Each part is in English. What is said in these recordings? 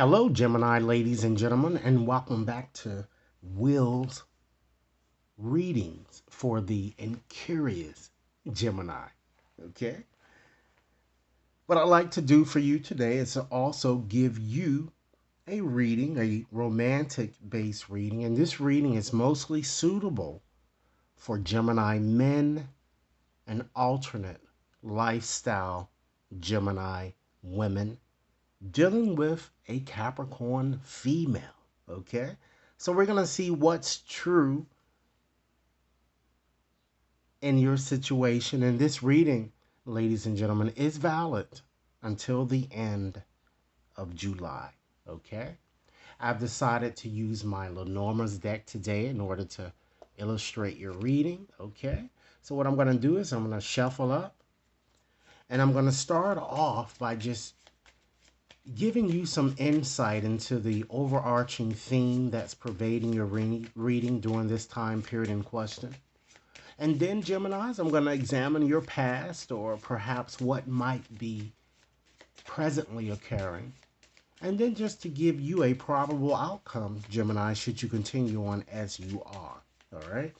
Hello, Gemini ladies and gentlemen, and welcome back to Will's readings for the incurious Gemini. Okay? What I'd like to do for you today is to also give you a reading, a romantic based reading, and this reading is mostly suitable for Gemini men and alternate lifestyle Gemini women dealing with a Capricorn female. Okay? So we're going to see what's true in your situation. And this reading, ladies and gentlemen, is valid until the end of July. Okay? I've decided to use my Lenormand's deck today in order to illustrate your reading. Okay? So what I'm going to do is I'm going to shuffle up and I'm going to start off by just giving you some insight into the overarching theme that's pervading your reading during this time period in question. And then, Geminis, I'm going to examine your past or perhaps what might be presently occurring. And then just to give you a probable outcome, Gemini, should you continue on as you are. All right?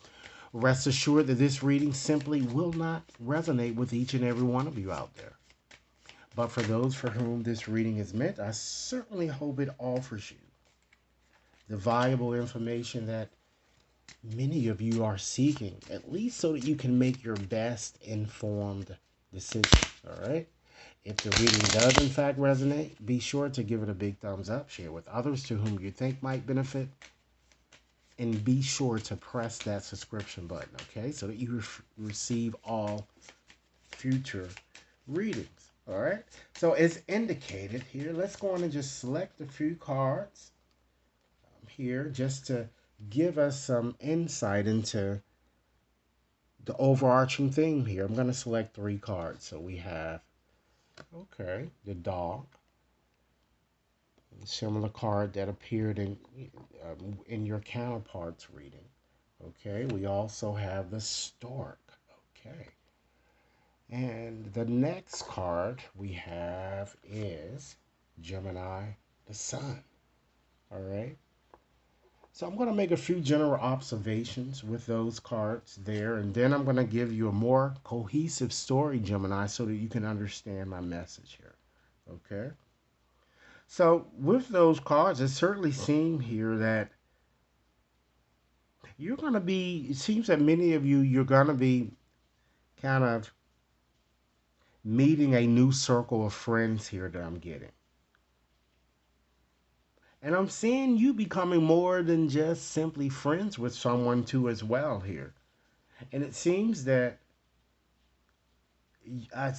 Rest assured that this reading simply will not resonate with each and every one of you out there. But for those for whom this reading is meant, I certainly hope it offers you the valuable information that many of you are seeking, at least so that you can make your best informed decision. All right? If the reading does in fact resonate, be sure to give it a big thumbs up, share with others to whom you think might benefit, and be sure to press that subscription button, okay, so that you receive all future readings. All right, so as indicated here, let's go on and just select a few cards here just to give us some insight into the overarching theme here. I'm going to select 3 cards. So we have, okay, the dog, a similar card that appeared in your counterpart's reading. Okay, we also have the stork. Okay. And the next card we have is Gemini, the sun. All right. So I'm going to make a few general observations with those cards there, and then I'm going to give you a more cohesive story, Gemini, so that you can understand my message here. Okay. So with those cards, it certainly seems here that you're going to be, it seems that many of you, you're going to be kind of meeting a new circle of friends here that I'm getting. And I'm seeing you becoming more than just simply friends with someone too as well here. And it seems that I,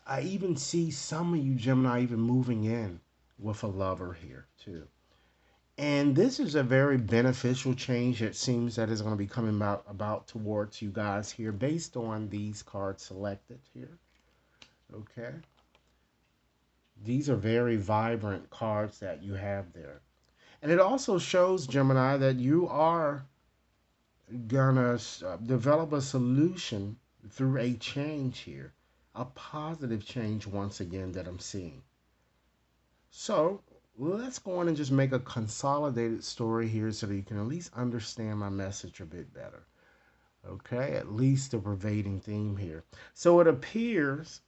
I even see some of you Gemini even moving in with a lover here too. And this is a very beneficial change. It seems that is going to be coming about towards you guys here based on these cards selected here. Okay. These are very vibrant cards that you have there. And it also shows, Gemini, that you are gonna develop a solution through a change here, a positive change once again that I'm seeing. So let's go on and just make a consolidated story here so that you can at least understand my message a bit better. Okay, at least the pervading theme here. So it appears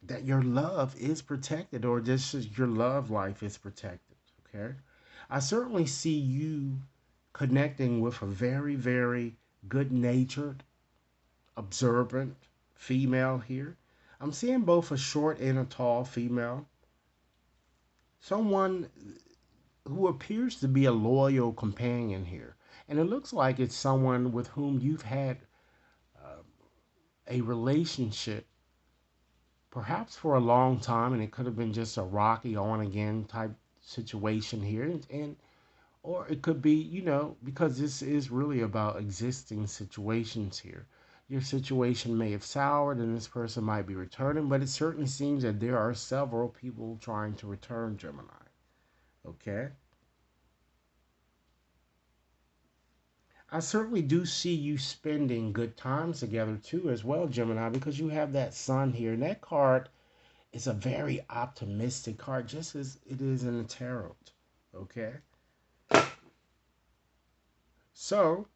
that your love is protected, or just your love life is protected. Okay, I certainly see you connecting with a very, very good natured, observant female here. I'm seeing both a short and a tall female. Someone who appears to be a loyal companion here. And it looks like it's someone with whom you've had uh, a relationship perhaps for a long time, and it could have been just a rocky on again type situation here. And or it could be, because this is really about existing situations here. Your situation may have soured and this person might be returning, but it certainly seems that there are several people trying to return, Gemini. Okay? I certainly do see you spending good times together too, as well, Gemini, because you have that sun here. And that card It's a very optimistic card, just as it is in the tarot. Okay? So,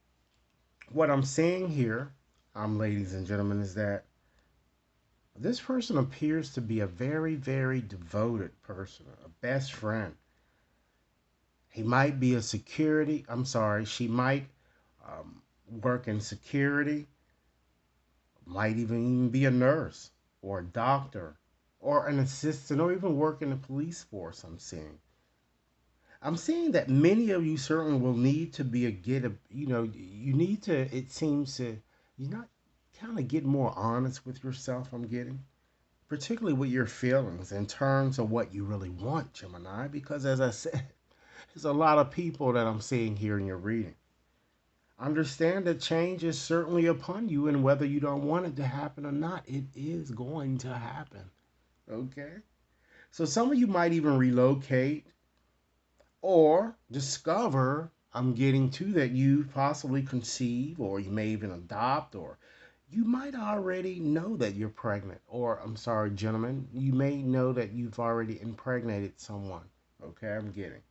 what I'm seeing here, ladies and gentlemen, is that this person appears to be a very, very devoted person, a best friend. He might be a security, I'm sorry, she might work in security, might even be a nurse or a doctor or an assistant or even work in the police force. I'm seeing that many of you certainly will need to be a get a, you need to, it seems to, you not kind of get more honest with yourself. I'm getting particularly with your feelings in terms of what you really want, Gemini, because as I said, there's a lot of people that I'm seeing here in your reading. Understand that change is certainly upon you, and whether you don't want it to happen or not, it is going to happen. Okay? So some of you might even relocate or discover, I'm getting to, that you possibly conceive, or you may even adopt, or you might already know that you're pregnant. Or, I'm sorry, gentlemen, you may know that you've already impregnated someone. Okay, I'm getting.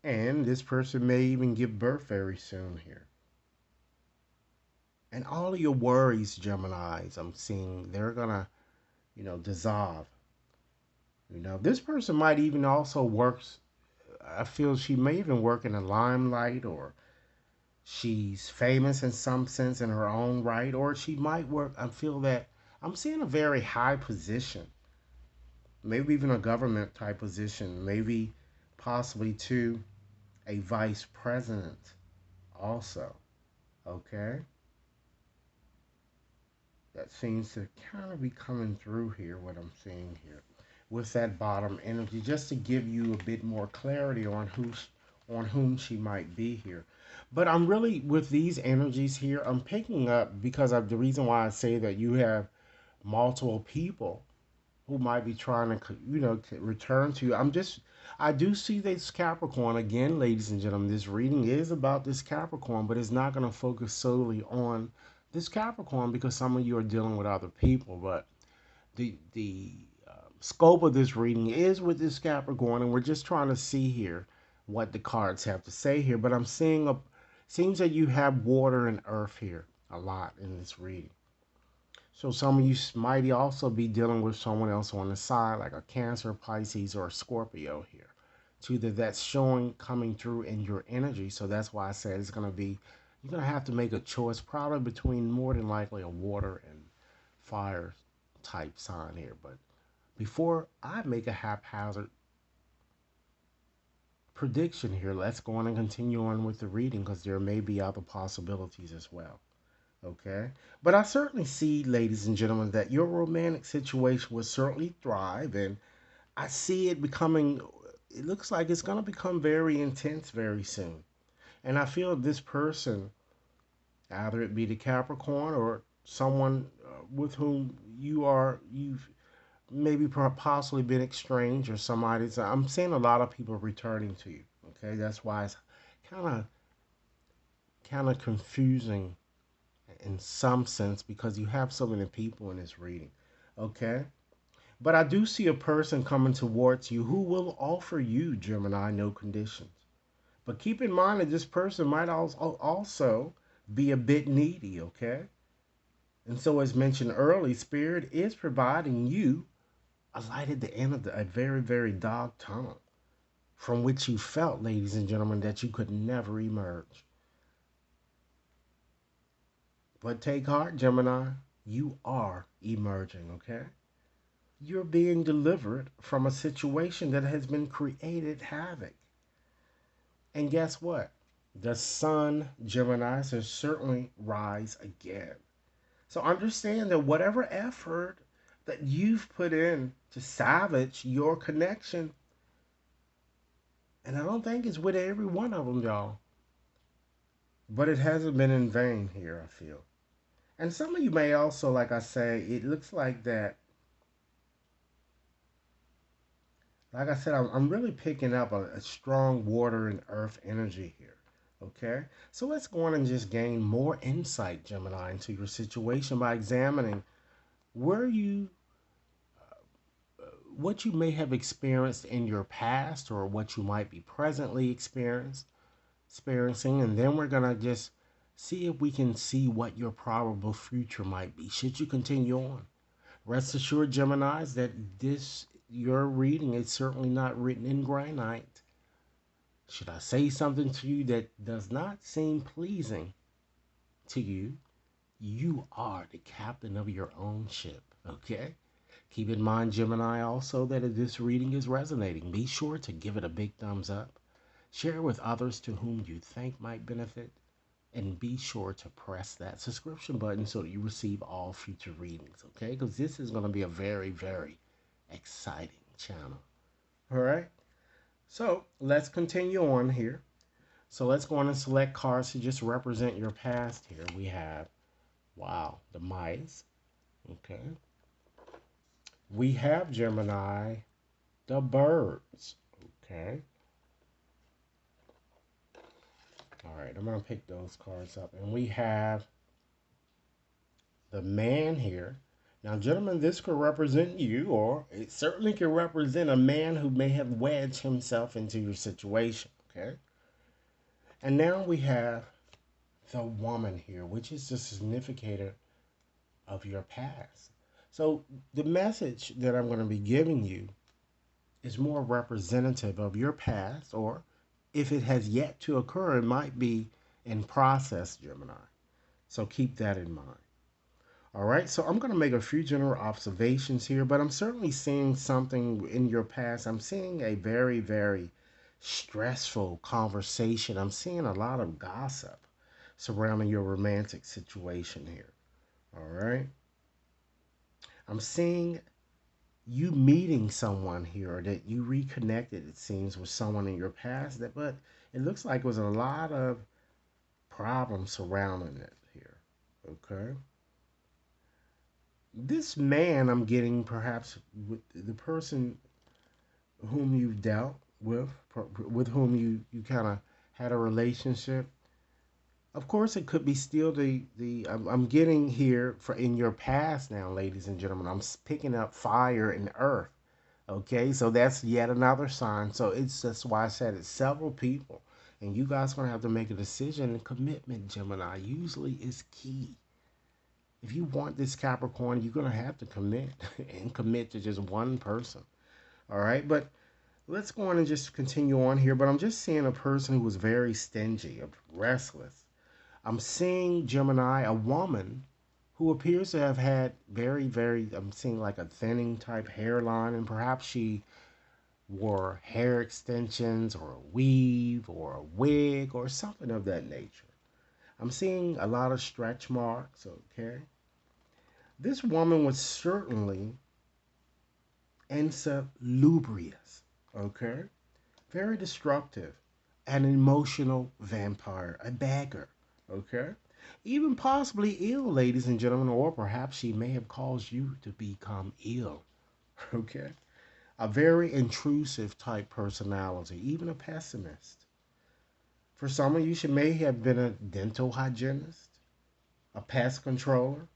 And this person may even give birth very soon here. And all of your worries, Geminis, I'm seeing, they're gonna, dissolve. This person might even also works. I feel she may even work in the limelight, or she's famous in some sense in her own right, or she might work. I feel that I'm seeing a very high position, maybe even a government type position, maybe possibly to a vice president also. Okay, that seems to kind of be coming through here, what I'm seeing here with that bottom energy, just to give you a bit more clarity on on whom she might be here. But I'm really, with these energies here, I'm picking up, because of the reason why I say that you have multiple people who might be trying to, to return to you. I do see this Capricorn again, ladies and gentlemen. This reading is about this Capricorn, but it's not going to focus solely on this Capricorn, because some of you are dealing with other people. But the scope of this reading is with this Capricorn, and we're just trying to see here what the cards have to say here. But I'm seeing seems that you have water and earth here a lot in this reading. So some of you might also be dealing with someone else on the side, like a Cancer, Pisces, or a Scorpio here. It's either that's showing coming through in your energy. So that's why I said it's going to be, you're going to have to make a choice, probably between more than likely a water and fire type sign here. But before I make a haphazard prediction here, let's go on and continue on with the reading, because there may be other possibilities as well. Okay? But I certainly see, ladies and gentlemen, that your romantic situation will certainly thrive. And I see it becoming, it looks like it's going to become very intense very soon. And I feel this person, either it be the Capricorn or someone with whom you've maybe possibly been estranged, or somebody. I'm seeing a lot of people returning to you. Okay, that's why it's kind of confusing in some sense, because you have so many people in this reading. Okay, but I do see a person coming towards you who will offer you, Gemini, no conditions. But keep in mind that this person might also be a bit needy. Okay, and so as mentioned early, Spirit is providing you a light at the end of a very, very dark tunnel from which you felt, ladies and gentlemen, that you could never emerge. But take heart, Gemini. You are emerging, okay? You're being delivered from a situation that has been created havoc. And guess what? The sun, Gemini, has certainly rise again. So understand that whatever effort that you've put in to salvage your connection, and I don't think it's with every one of them, y'all, but it hasn't been in vain here, I feel. And some of you may also, like I say, it looks like that, like I said, I'm really picking up a strong water and earth energy here. Okay, so let's go on and just gain more insight, Gemini, into your situation by examining where you, what you may have experienced in your past or what you might be presently experiencing, and then we're gonna just see if we can see what your probable future might be should you continue on. Rest assured, Geminis, that this your reading is certainly not written in granite. Should I say something to you that does not seem pleasing to you, you are the captain of your own ship, okay? Keep in mind, Gemini, also that if this reading is resonating, be sure to give it a big thumbs up, share with others to whom you think might benefit, and be sure to press that subscription button so that you receive all future readings, okay? Because this is going to be a very, very exciting channel. All right, so let's continue on here. So let's go on and select cards to just represent your past here. We have, wow, the mice, okay? We have, Gemini, the birds, okay? All right, I'm going to pick those cards up. And we have the man here. Now, gentlemen, this could represent you, or it certainly could represent a man who may have wedged himself into your situation, okay? And now we have the woman here, which is the significator of your past. So the message that I'm going to be giving you is more representative of your past, or if it has yet to occur, it might be in process, Gemini. So keep that in mind. All right, so I'm going to make a few general observations here, but I'm certainly seeing something in your past. I'm seeing a very, very stressful conversation. I'm seeing a lot of gossip surrounding your romantic situation here. All right, I'm seeing you meeting someone here, or that you reconnected, it seems, with someone in your past, that but it looks like there was a lot of problems surrounding it here. Okay, this man I'm getting, perhaps with the person whom you've dealt with whom you kind of had a relationship. Of course, it could be still I'm getting here for in your past now, ladies and gentlemen. I'm picking up fire and earth. Okay, so that's yet another sign. So it's that's why I said it's several people, and you guys gonna have to make a decision. And commitment, Gemini, usually is key. If you want this Capricorn, you're gonna have to commit and commit to just one person. All right, but let's go on and just continue on here. But I'm just seeing a person who was very stingy, restless. I'm seeing, Gemini, a woman who appears to have had very, very, I'm seeing like a thinning type hairline, and perhaps she wore hair extensions or a weave or a wig or something of that nature. I'm seeing a lot of stretch marks, okay? This woman was certainly insalubrious, okay? Very destructive, an emotional vampire, a beggar, okay? Even possibly ill, ladies and gentlemen, or perhaps she may have caused you to become ill, okay? A very intrusive type personality, even a pessimist. For some of you, she may have been a dental hygienist, a pest controller,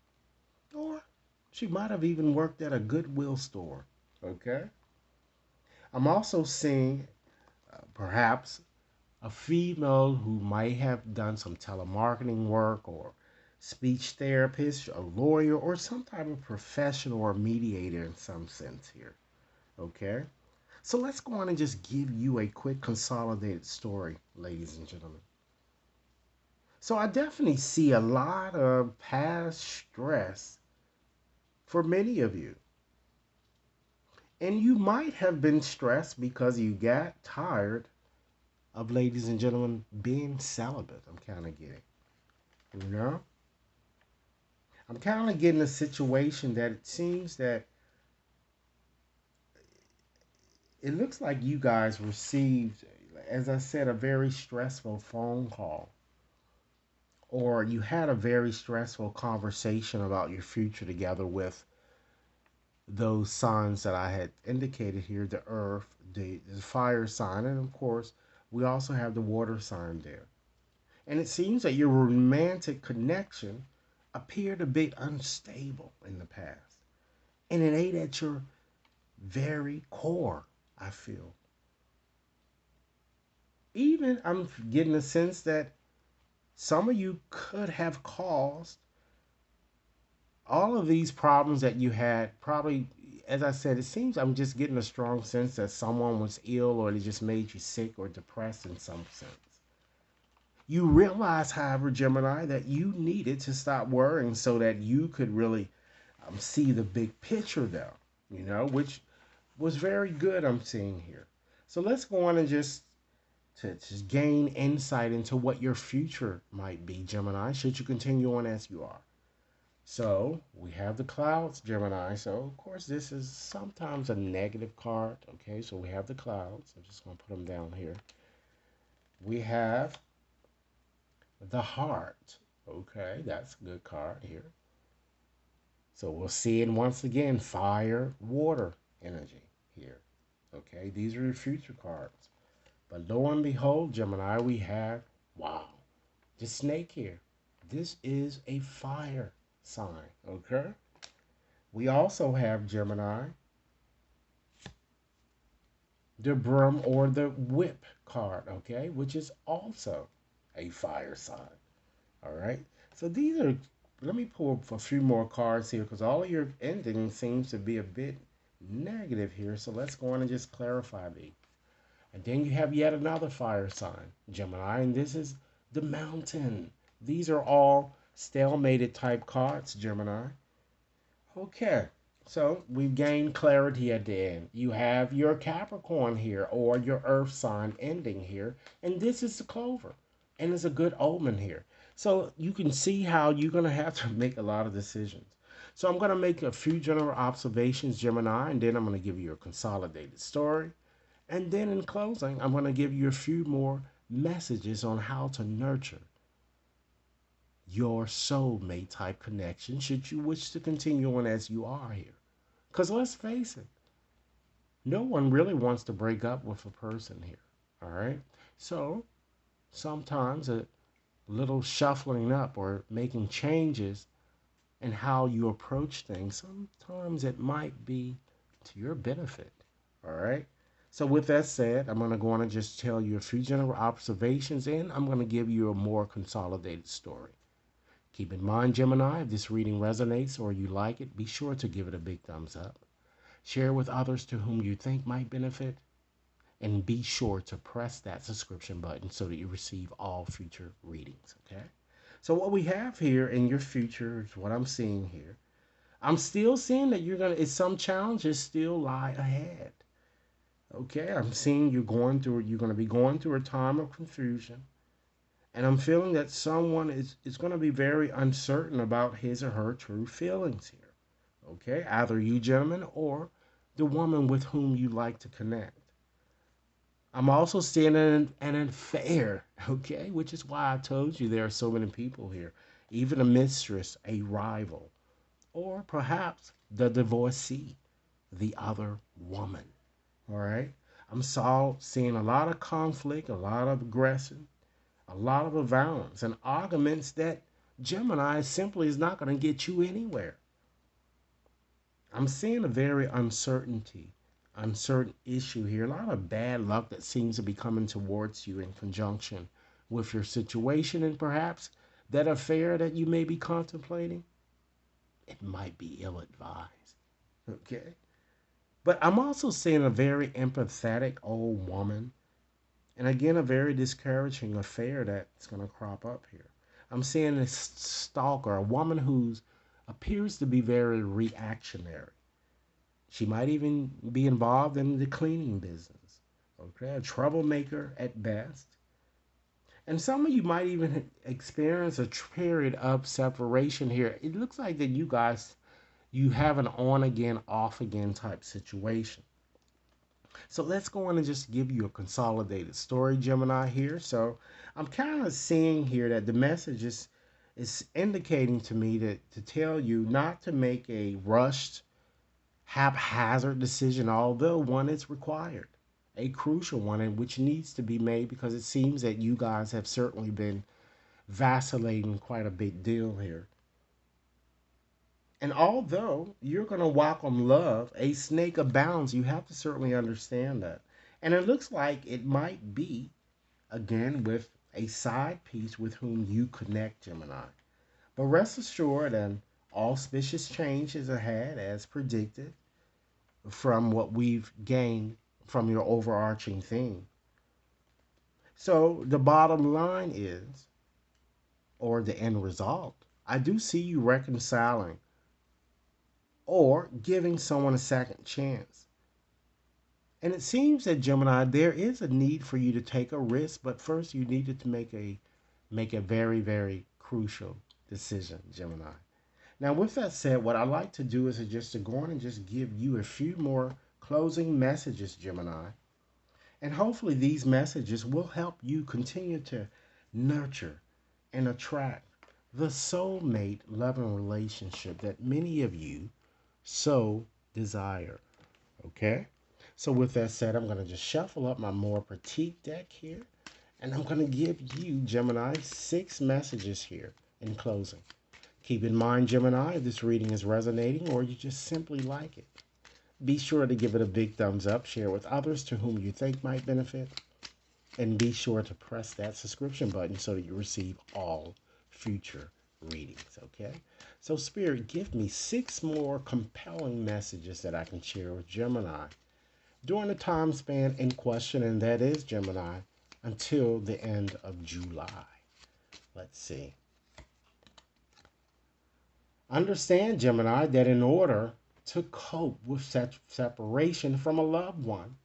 or she might have even worked at a Goodwill store, okay? I'm also seeing perhaps a female who might have done some telemarketing work or speech therapist, a lawyer, or some type of professional or mediator in some sense here. Okay? So let's go on and just give you a quick consolidated story, ladies and gentlemen. So I definitely see a lot of past stress for many of you. And you might have been stressed because you got tired of, ladies and gentlemen, being celibate. I'm kind of getting, you know? I'm kind of getting a situation that it seems that it looks like you guys received, as I said, a very stressful phone call, or you had a very stressful conversation about your future together with those signs that I had indicated here, the earth, the fire sign, and of course, we also have the water sign there. And it seems that your romantic connection appeared a bit unstable in the past. And it ate at your very core, I feel. Even I'm getting a sense that some of you could have caused all of these problems that you had. Probably, as I said, it seems I'm just getting a strong sense that someone was ill or they just made you sick or depressed in some sense. You realize, however, Gemini, that you needed to stop worrying so that you could really see the big picture, though, which was very good. I'm seeing here. So let's go on and just gain insight into what your future might be, Gemini, should you continue on as you are. So we have the clouds, Gemini. So of course this is sometimes a negative card. Okay, so we have the clouds. I'm just gonna put them down here. We have the heart. Okay, that's a good card here. So we'll see it once again, fire, water energy here. Okay, these are your future cards. But lo and behold, Gemini, we have, wow, the snake here. This is a fire sign, okay? We also have, Gemini, the broom or the whip card, okay, which is also a fire sign, all right? So these are, let me pull a few more cards here because all of your endings seems to be a bit negative here. So let's go on and just clarify these. And then you have yet another fire sign, Gemini, and this is the mountain. These are all stalemated type cards, Gemini. Okay, so we've gained clarity at the end. You have your Capricorn here, or your earth sign ending here, and this is the clover, and it's a good omen here. So you can see how you're going to have to make a lot of decisions. So I'm going to make a few general observations, Gemini, and then I'm going to give you a consolidated story. And then in closing, I'm going to give you a few more messages on how to nurture your soulmate type connection should you wish to continue on as you are here. Because let's face it, no one really wants to break up with a person here. All right. So sometimes a little shuffling up or making changes in how you approach things, sometimes it might be to your benefit. All right. So with that said, I'm going to go on and just tell you a few general observations and I'm going to give you a more consolidated story. Keep in mind, Gemini, if this reading resonates or you like it, be sure to give it a big thumbs up. Share with others to whom you think might benefit. And be sure to press that subscription button so that you receive all future readings, okay? So what we have here in your future is what I'm seeing here. I'm still seeing that some challenges still lie ahead. Okay, I'm seeing you're going to be going through a time of confusion. And I'm feeling that someone is going to be very uncertain about his or her true feelings here. Okay, either you gentlemen or the woman with whom you like to connect. I'm also seeing an affair, okay, which is why I told you there are so many people here. Even a mistress, a rival, or perhaps the divorcee, the other woman. All right, seeing a lot of conflict, a lot of aggression, a lot of violence and arguments that Gemini simply is not going to get you anywhere. I'm seeing a very uncertain issue here. A lot of bad luck that seems to be coming towards you in conjunction with your situation and perhaps that affair that you may be contemplating. It might be ill advised. Okay. But I'm also seeing a very empathetic old woman. And again, a very discouraging affair that's going to crop up here. I'm seeing a stalker, a woman who appears to be very reactionary. She might even be involved in the cleaning business. Okay, a troublemaker at best. And some of you might even experience a period of separation here. It looks like that you have an on again, off again type situation. So let's go on and just give you a consolidated story, Gemini, here. So I'm kind of seeing here that the message is indicating to me to tell you not to make a rushed, haphazard decision, although one is required. A crucial one, and which needs to be made because it seems that you guys have certainly been vacillating quite a big deal here. And although you're going to walk on love, a snake abounds. You have to certainly understand that. And it looks like it might be, again, with a side piece with whom you connect, Gemini. But rest assured, an auspicious change is ahead as predicted from what we've gained from your overarching theme. So the bottom line is, or the end result, I do see you reconciling or giving someone a second chance. And it seems that Gemini, there is a need for you to take a risk, but first you needed to make a very, very crucial decision, Gemini. Now, with that said, what I like to do is just to go on and just give you a few more closing messages, Gemini. And hopefully these messages will help you continue to nurture and attract the soulmate loving relationship that many of you so desire. Okay? So with that said, I'm going to just shuffle up my more petite deck here. And I'm going to give you, Gemini, 6 messages here in closing. Keep in mind, Gemini, if this reading is resonating or you just simply like it, be sure to give it a big thumbs up, share it with others to whom you think might benefit, and be sure to press that subscription button so that you receive all future readings, okay? So, Spirit, give me 6 more compelling messages that I can share with Gemini during the time span in question, and that is, Gemini, until the end of July. Let's see. Understand, Gemini, that in order to cope with separation from a loved one,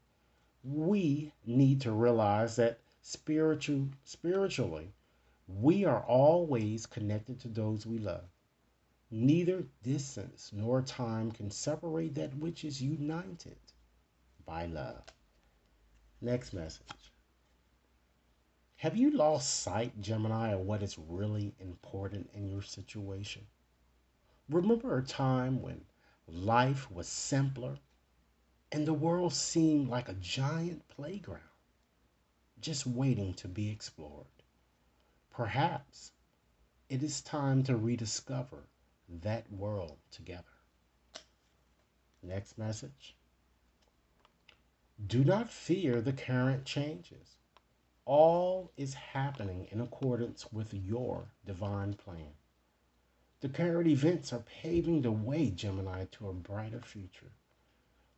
we need to realize that spiritually, we are always connected to those we love. Neither distance nor time can separate that which is united by love. Next message. Have you lost sight, Gemini, of what is really important in your situation? Remember a time when life was simpler and the world seemed like a giant playground, just waiting to be explored? Perhaps it is time to rediscover that world together. Next message. Do not fear the current changes. All is happening in accordance with your divine plan. The current events are paving the way, Gemini, to a brighter future.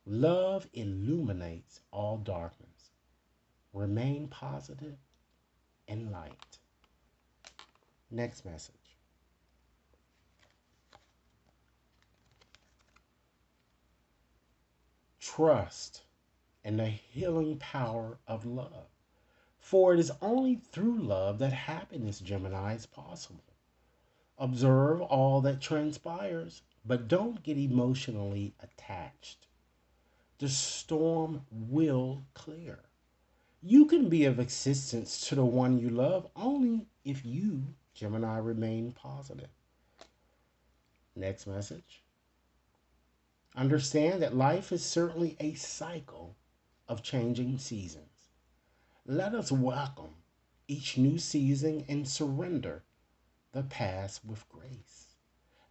Love illuminates all darkness. Remain positive and light. Next message. Trust in the healing power of love. For it is only through love that happiness, Gemini, is possible. Observe all that transpires, but don't get emotionally attached. The storm will clear. You can be of assistance to the one you love only if you, Gemini, remain positive. Next message. Understand that life is certainly a cycle of changing seasons. Let us welcome each new season and surrender the past with grace.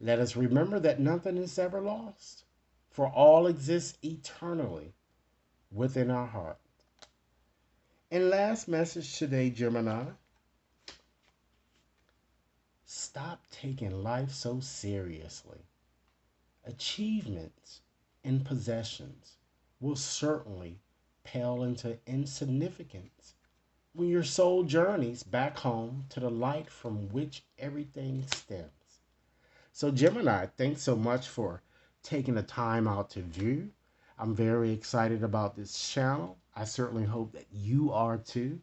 Let us remember that nothing is ever lost, for all exists eternally within our heart. And last message today, Gemini. Stop taking life so seriously. Achievements and possessions will certainly pale into insignificance when your soul journeys back home to the light from which everything stems. So, Gemini, thanks so much for taking the time out to view. I'm very excited about this channel. I certainly hope that you are too.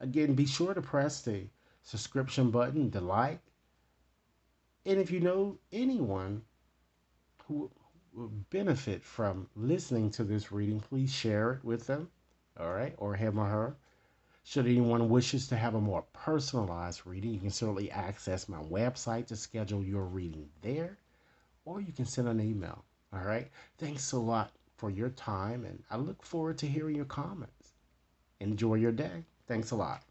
Again, be sure to press the subscription button, the like. And if you know anyone who will benefit from listening to this reading, please share it with them, all right, or him or her. Should anyone wishes to have a more personalized reading, you can certainly access my website to schedule your reading there, or you can send an email. All right. Thanks a lot for your time, and I look forward to hearing your comments. Enjoy your day. Thanks a lot.